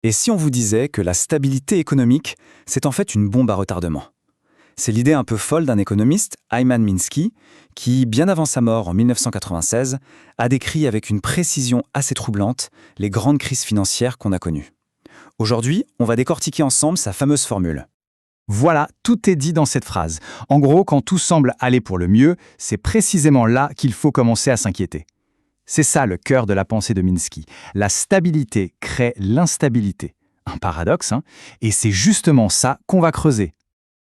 Et si on vous disait que la stabilité économique, c'est en fait une bombe à retardement? C'est l'idée un peu folle d'un économiste, Hyman Minsky, qui, bien avant sa mort en 1996, a décrit avec une précision assez troublante les grandes crises financières qu'on a connues. Aujourd'hui, on va décortiquer ensemble sa fameuse formule. Voilà, tout est dit dans cette phrase. En gros, quand tout semble aller pour le mieux, c'est précisément là qu'il faut commencer à s'inquiéter. C'est ça le cœur de la pensée de Minsky. La stabilité crée l'instabilité. Un paradoxe, hein? Et c'est justement ça qu'on va creuser.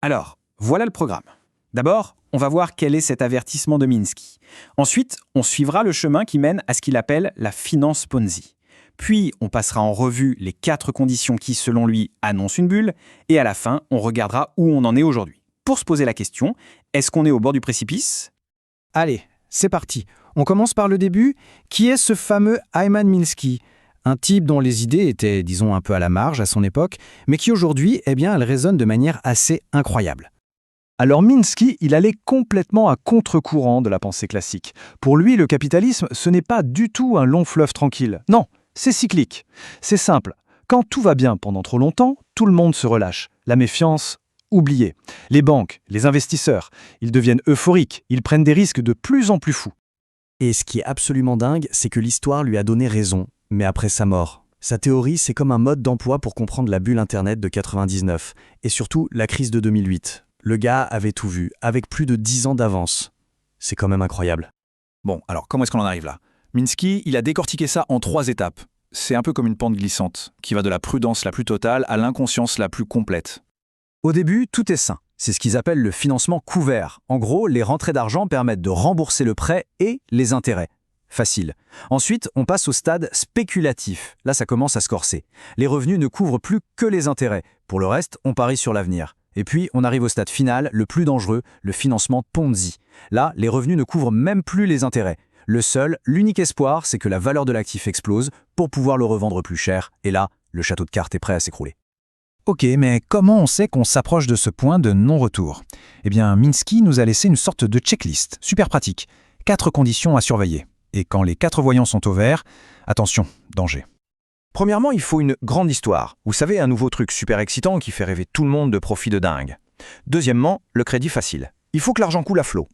Alors, voilà le programme. D'abord, on va voir quel est cet avertissement de Minsky. Ensuite, on suivra le chemin qui mène à ce qu'il appelle la finance Ponzi. Puis, on passera en revue les 4 conditions qui, selon lui, annoncent une bulle. Et à la fin, on regardera où on en est aujourd'hui. Pour se poser la question, est-ce qu'on est au bord du précipice? Allez, c'est parti. On commence par le début. Qui est ce fameux Hyman Minsky? Un type dont les idées étaient, disons, un peu à la marge à son époque, mais qui aujourd'hui, elles résonnent de manière assez incroyable. Alors Minsky, il allait complètement à contre-courant de la pensée classique. Pour lui, le capitalisme, ce n'est pas du tout un long fleuve tranquille. Non, c'est cyclique. C'est simple. Quand tout va bien pendant trop longtemps, tout le monde se relâche. La méfiance, oubliée. Les banques, les investisseurs, ils deviennent euphoriques. Ils prennent des risques de plus en plus fous. Et ce qui est absolument dingue, c'est que l'histoire lui a donné raison, mais après sa mort. Sa théorie, c'est comme un mode d'emploi pour comprendre la bulle Internet de 99, et surtout la crise de 2008. Le gars avait tout vu, avec plus de 10 ans d'avance. C'est quand même incroyable. Bon, alors comment est-ce qu'on en arrive là? Minsky, il a décortiqué ça en 3 étapes. C'est un peu comme une pente glissante, qui va de la prudence la plus totale à l'inconscience la plus complète. Au début, tout est sain. C'est ce qu'ils appellent le financement couvert. En gros, les rentrées d'argent permettent de rembourser le prêt et les intérêts. Facile. Ensuite, on passe au stade spéculatif. Là, ça commence à se corser. Les revenus ne couvrent plus que les intérêts. Pour le reste, on parie sur l'avenir. Et puis, on arrive au stade final, le plus dangereux, le financement Ponzi. Là, les revenus ne couvrent même plus les intérêts. L'unique espoir, c'est que la valeur de l'actif explose pour pouvoir le revendre plus cher. Et là, le château de cartes est prêt à s'écrouler. Ok, mais comment on sait qu'on s'approche de ce point de non-retour? Eh bien, Minsky nous a laissé une sorte de checklist, super pratique. 4 conditions à surveiller. Et quand les 4 voyants sont au vert, attention, danger. Premièrement, il faut une grande histoire. Vous savez, un nouveau truc super excitant qui fait rêver tout le monde de profit de dingue. Deuxièmement, le crédit facile. Il faut que l'argent coule à flot.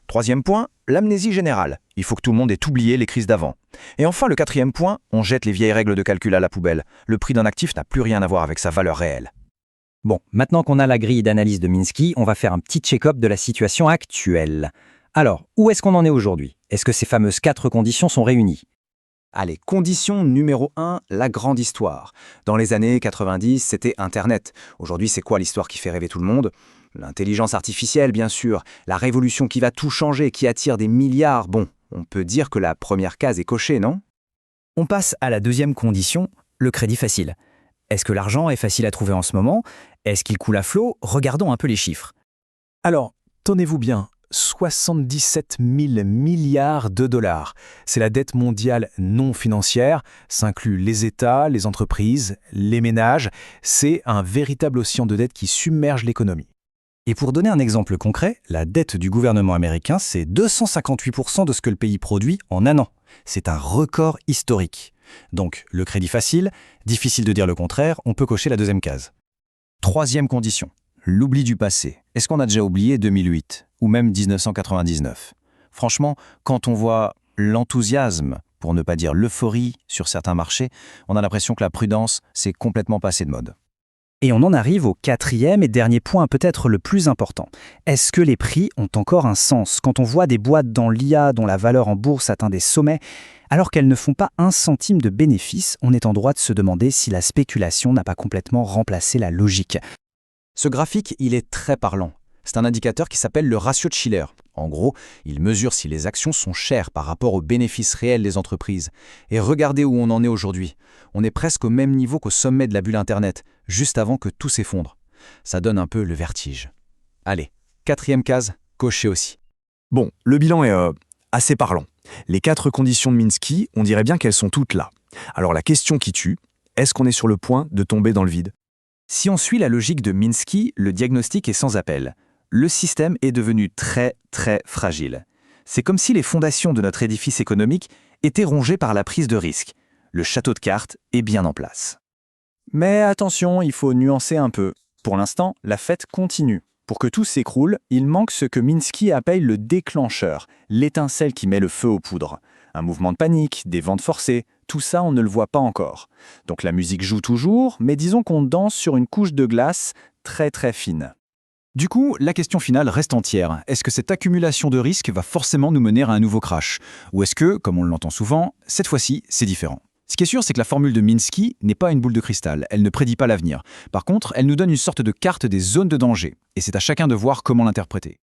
Troisième point, l'amnésie générale. Il faut que tout le monde ait oublié les crises d'avant. Et enfin, le quatrième point, on jette les vieilles règles de calcul à la poubelle. Le prix d'un actif n'a plus rien à voir avec sa valeur réelle. Bon, maintenant qu'on a la grille d'analyse de Minsky, on va faire un petit check-up de la situation actuelle. Alors, où est-ce qu'on en est aujourd'hui? Est-ce que ces fameuses 4 conditions sont réunies? Allez, condition numéro 1, la grande histoire. Dans les années 90, c'était Internet. Aujourd'hui, c'est quoi l'histoire qui fait rêver tout le monde? L'intelligence artificielle, bien sûr. La révolution qui va tout changer, qui attire des milliards. Bon, on peut dire que la première case est cochée, non? On passe à la deuxième condition, le crédit facile. Est-ce que l'argent est facile à trouver en ce moment? Est-ce qu'il coule à flot? Regardons un peu les chiffres. Alors, tenez-vous bien, 77 000 milliards de dollars. C'est la dette mondiale non financière. Ça inclut les États, les entreprises, les ménages. C'est un véritable océan de dette qui submerge l'économie. Et pour donner un exemple concret, la dette du gouvernement américain, c'est 258% de ce que le pays produit en un an. C'est un record historique. Donc, le crédit facile, difficile de dire le contraire, on peut cocher la deuxième case. Troisième condition, l'oubli du passé. Est-ce qu'on a déjà oublié 2008 ou même 1999? Franchement, quand on voit l'enthousiasme, pour ne pas dire l'euphorie sur certains marchés, on a l'impression que la prudence s'est complètement passée de mode. Et on en arrive au 4e et dernier point, peut-être le plus important. Est-ce que les prix ont encore un sens? Quand on voit des boîtes dans l'IA dont la valeur en bourse atteint des sommets, alors qu'elles ne font pas un centime de bénéfice, on est en droit de se demander si la spéculation n'a pas complètement remplacé la logique. Ce graphique, il est très parlant. C'est un indicateur qui s'appelle le ratio de Shiller. En gros, il mesure si les actions sont chères par rapport aux bénéfices réels des entreprises. Et regardez où on en est aujourd'hui. On est presque au même niveau qu'au sommet de la bulle Internet, juste avant que tout s'effondre. Ça donne un peu le vertige. Allez, 4e case, coché aussi. Bon, le bilan est assez parlant. Les 4 conditions de Minsky, on dirait bien qu'elles sont toutes là. Alors la question qui tue, est-ce qu'on est sur le point de tomber dans le vide? Si on suit la logique de Minsky, le diagnostic est sans appel. Le système est devenu très, très fragile. C'est comme si les fondations de notre édifice économique étaient rongées par la prise de risque. Le château de cartes est bien en place. Mais attention, il faut nuancer un peu. Pour l'instant, la fête continue. Pour que tout s'écroule, il manque ce que Minsky appelle le déclencheur, l'étincelle qui met le feu aux poudres. Un mouvement de panique, des ventes forcées, tout ça on ne le voit pas encore. Donc la musique joue toujours, mais disons qu'on danse sur une couche de glace très très fine. Du coup, la question finale reste entière. Est-ce que cette accumulation de risques va forcément nous mener à un nouveau crash? Ou est-ce que, comme on l'entend souvent, cette fois-ci, c'est différent? Ce qui est sûr, c'est que la formule de Minsky n'est pas une boule de cristal, elle ne prédit pas l'avenir. Par contre, elle nous donne une sorte de carte des zones de danger, et c'est à chacun de voir comment l'interpréter.